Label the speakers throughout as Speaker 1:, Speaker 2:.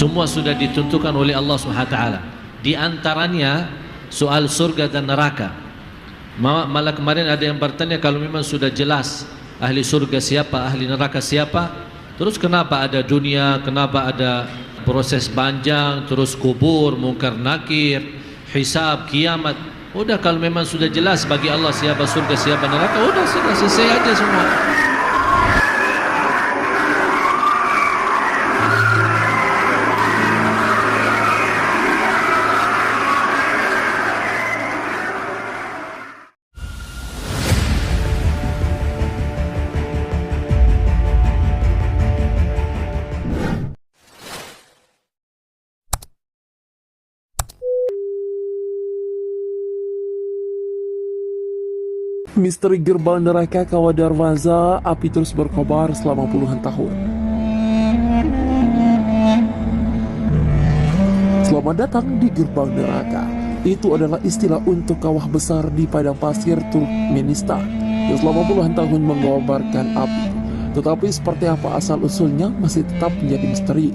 Speaker 1: Semua sudah ditentukan oleh Allah SWT. Di antaranya soal surga dan neraka. Malah kemarin ada yang bertanya, kalau memang sudah jelas ahli surga siapa, ahli neraka siapa, terus kenapa ada dunia, kenapa ada proses panjang, terus kubur, mungkar nakir, hisab, kiamat? Udah, kalau memang sudah jelas bagi Allah siapa surga, siapa neraka, udah sudah selesai aja semua.
Speaker 2: Misteri gerbang neraka Kawah Darwaza, api terus berkobar selama puluhan tahun. Selamat datang di gerbang neraka. Itu adalah istilah untuk kawah besar di padang pasir Turkmenistan yang selama puluhan tahun mengobarkan api. Tetapi seperti apa asal-usulnya masih tetap menjadi misteri.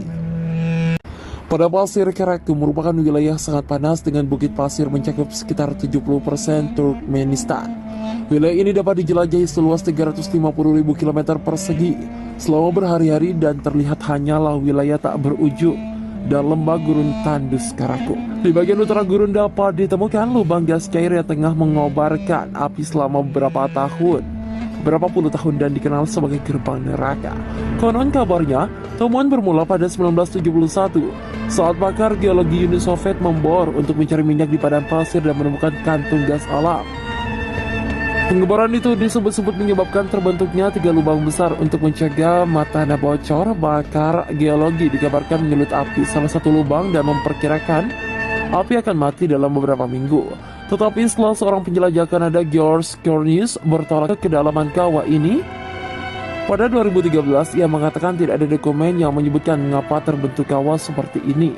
Speaker 2: Padang pasir Karakum merupakan wilayah sangat panas dengan bukit pasir mencakup sekitar 70% Turkmenistan. Wilayah ini dapat dijelajahi seluas 350.000 km persegi selama berhari-hari dan terlihat hanyalah wilayah tak berujung dan lembah gurun tandus Karakum. Di bagian utara gurun dapat ditemukan lubang gas cair yang tengah mengobarkan api selama beberapa puluh tahun dan dikenal sebagai gerbang neraka. Konon kabarnya, temuan bermula pada 1971 saat pakar geologi Uni Soviet membor untuk mencari minyak di padang pasir dan menemukan kantung gas alam. Pengeboran itu disebut-sebut menyebabkan terbentuknya 3 lubang besar untuk mencegah matanya bocor. Pakar geologi dikabarkan menyulut api salah satu lubang dan memperkirakan api akan mati dalam beberapa minggu. Tetapi setelah seorang penjelajah Kanada, George Cornelius, bertolak ke kedalaman kawah ini, pada 2013 ia mengatakan tidak ada dokumen yang menyebutkan mengapa terbentuk kawah seperti ini.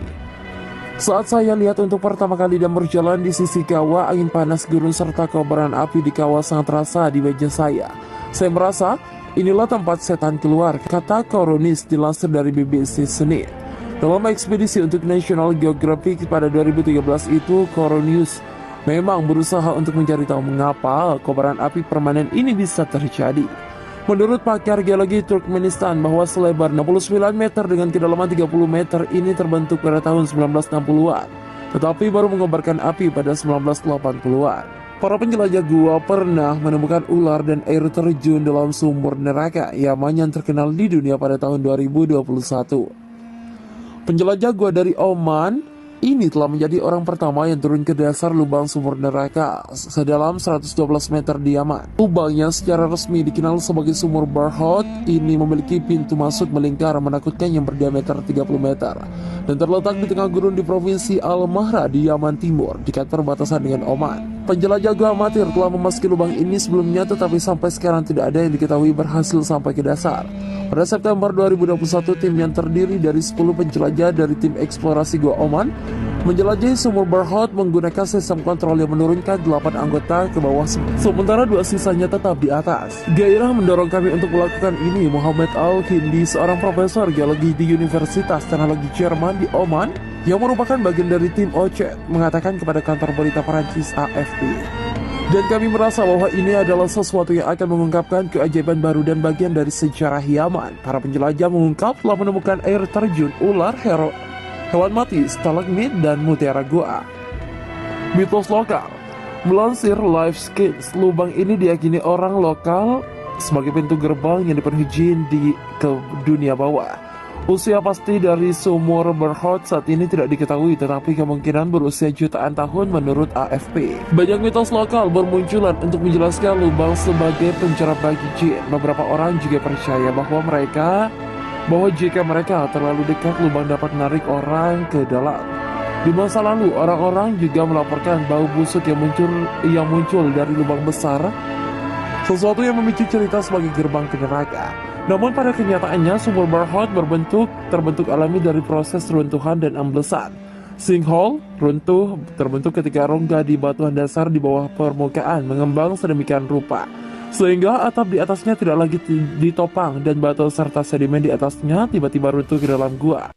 Speaker 2: Saat saya lihat untuk pertama kali dan berjalan di sisi kawah, angin panas gurun serta kobaran api di kawah sangat terasa di wajah saya. Saya merasa inilah tempat setan keluar, kata Cornelius dilansir dari BBC Senin. Dalam ekspedisi untuk National Geographic pada 2013 itu, Cornelius memang berusaha untuk mencari tahu mengapa kobaran api permanen ini bisa terjadi. Menurut pakar geologi Turkmenistan bahwa selebar 69 meter dengan kedalaman 30 meter ini terbentuk pada tahun 1960-an, tetapi baru mengobarkan api pada 1980-an. Para penjelajah gua pernah menemukan ular dan air terjun dalam sumur neraka Yaman yang terkenal di dunia pada tahun 2021. Penjelajah gua dari Oman ini telah menjadi orang pertama yang turun ke dasar lubang sumur neraka sedalam 112 meter di Yaman. Lubangnya secara resmi dikenal sebagai sumur Barhot. Ini memiliki pintu masuk melingkar menakutkan yang berdiameter 30 meter dan terletak di tengah gurun di provinsi Al-Mahra di Yaman Timur, dekat perbatasan dengan Oman. Penjelajah gua amatir telah memasuki lubang ini sebelumnya, tetapi sampai sekarang tidak ada yang diketahui berhasil sampai ke dasar. Pada September 2021, tim yang terdiri dari 10 penjelajah dari tim eksplorasi gua Oman menjelajahi sumur Barhot menggunakan sistem kontrol yang menurunkan 8 anggota ke bawah, sementara 2 sisanya tetap di atas. Gairah mendorong kami untuk melakukan ini. Muhammad Al-Hindi, seorang profesor geologi di Universitas Teknologi Jerman di Oman yang merupakan bagian dari tim OCET, mengatakan kepada kantor berita Perancis AFP. Dan kami merasa bahwa ini adalah sesuatu yang akan mengungkapkan keajaiban baru dan bagian dari sejarah Yaman. Para penjelajah mengungkap telah menemukan air terjun, ular, hewan mati, stalagmit, dan mutiara gua. Mitos lokal. Melansir LifeSkins, lubang ini diyakini orang lokal sebagai pintu gerbang yang dipenuhi jin ke dunia bawah. Usia pasti dari sumur Barhot saat ini tidak diketahui, tetapi kemungkinan berusia jutaan tahun menurut AFP. Banyak mitos lokal bermunculan untuk menjelaskan lubang sebagai penjara bagi jin. Beberapa orang juga percaya bahwa jika mereka terlalu dekat, lubang dapat menarik orang ke dalam. Di masa lalu, orang-orang juga melaporkan bau busuk yang muncul dari lubang besar, sesuatu yang memicu cerita sebagai gerbang ke neraka. Namun pada kenyataannya, sumur Barhot terbentuk alami dari proses runtuhan dan amblesan. Sinkhole terbentuk ketika rongga di batuan dasar di bawah permukaan mengembang sedemikian rupa, sehingga atap di atasnya tidak lagi ditopang dan batu serta sedimen di atasnya tiba-tiba runtuh ke dalam gua.